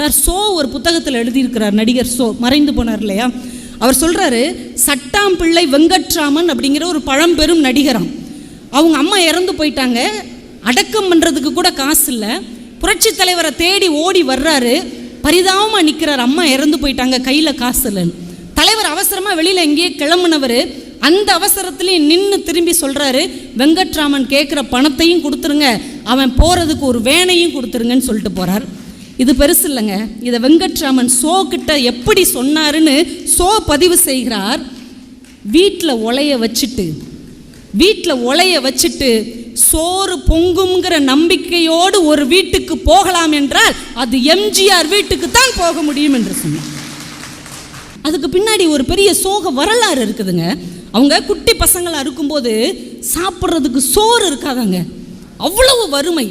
Sir so ஒரு புத்தகத்தில் எழுதியிருக்கிறார், நடிகர் சோ மறைந்து போனார் இல்லையா, அவர் சொல்கிறாரு, சட்டாம்பிள்ளை வெங்கட்ராமன் அப்படிங்கிற ஒரு பழம்பெரும் நடிகராம். அவங்க அம்மா இறந்து போயிட்டாங்க, அடக்கம் பண்ணுறதுக்கு கூட காசு இல்லை. புரட்சி தலைவரை தேடி ஓடி வர்றாரு, பரிதாபமாக நிற்கிறார், அம்மா இறந்து போயிட்டாங்க, கையில் காசு இல்லைன்னு. தலைவர் அவசரமாக வெளியில் எங்கேயே கிளம்புனவர் அந்த அவசரத்துலேயும் நின்று திரும்பி சொல்கிறாரு, வெங்கட்ராமன் கேட்குற பணத்தையும் கொடுத்துருங்க, அவன் போகிறதுக்கு ஒரு வேனையும் கொடுத்துருங்கன்னு சொல்லிட்டு போகிறார். இது பெருசு இல்லைங்க. இதை வெங்கட்ராமன் சோ கிட்ட எப்படி சொன்னாருன்னு சோ பதிவு செய்கிறார். வீட்டில் ஒலைய வச்சுட்டு சோறு பொங்குங்கிற நம்பிக்கையோடு ஒரு வீட்டுக்கு போகலாம் என்றால் அது எம்ஜிஆர் வீட்டுக்கு தான் போக முடியும் என்று சொன்னார். அதுக்கு பின்னாடி ஒரு பெரிய சோக வரலாறு இருக்குதுங்க. அவங்க குட்டி பசங்களாக இருக்கும்போது சாப்பிட்றதுக்கு சோறு இருக்காதாங்க, அவ்வளவு வறுமை.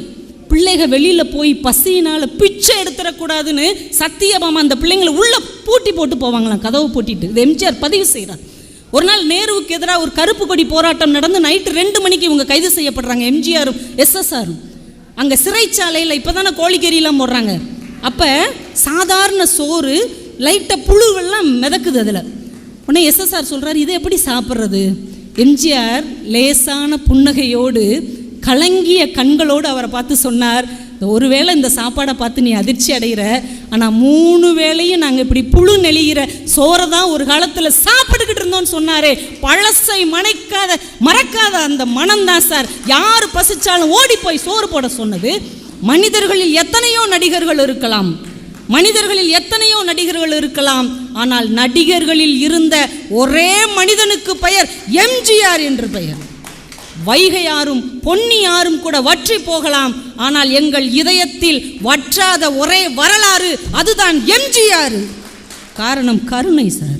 பிள்ளைகள் வெளியில் போய் பசியினால் பிச்சை எடுத்துடக்கூடாதுன்னு சத்தியபாமா அந்த பிள்ளைங்களை உள்ளே பூட்டி போட்டு போவாங்களாம், கதவு பூட்டிட்டு. இது எம்ஜிஆர் பதிவு செய்கிறார். ஒரு நாள் நேருவுக்கு எதிராக ஒரு கருப்பு கொடி போராட்டம் நடந்து நைட்டு 2 மணிக்கு இவங்க கைது செய்யப்படுறாங்க, எம்ஜிஆரும் எஸ்எஸ்ஆரும். அங்கே சிறைச்சாலையில் இப்போ தானே கோழிக்கறியெல்லாம் போடுறாங்க. அப்போ சாதாரண சோறு லைட்டாக புழுவெல்லாம் மிதக்குது அதில். உடனே எஸ்எஸ்ஆர் சொல்கிறார், இதை எப்படி சாப்பிட்றது? எம்ஜிஆர் லேசான புன்னகையோடு கலங்கிய கண்களோடு அவரை பார்த்து சொன்னார், ஒருவேளை இந்த சாப்பாடை பார்த்து நீ அதிர்ச்சி அடைகிற, ஆனால் 3 வேளையும் நாங்கள் இப்படி புழு நெளிகிற சோறை தான் ஒரு காலத்தில் சாப்பிட்டுக்கிட்டு இருந்தோம்னு சொன்னாரே. பழசை மறக்காத அந்த மனம்தான் சார் யார் பசிச்சாலும் ஓடி போய் சோறு போட சொன்னது. மனிதர்களில் எத்தனையோ நடிகர்கள் இருக்கலாம், ஆனால் நடிகர்களில் இருந்த ஒரே மனிதனுக்கு பெயர் எம்ஜிஆர் என்று பெயர். வைகையாரும் பொன்னியாரும் கூட வற்றி போகலாம், ஆனால் எங்கள் இதயத்தில் வற்றாத ஒரே வரலாறு அதுதான் எம்ஜிஆர். காரணம் கருணை சார்.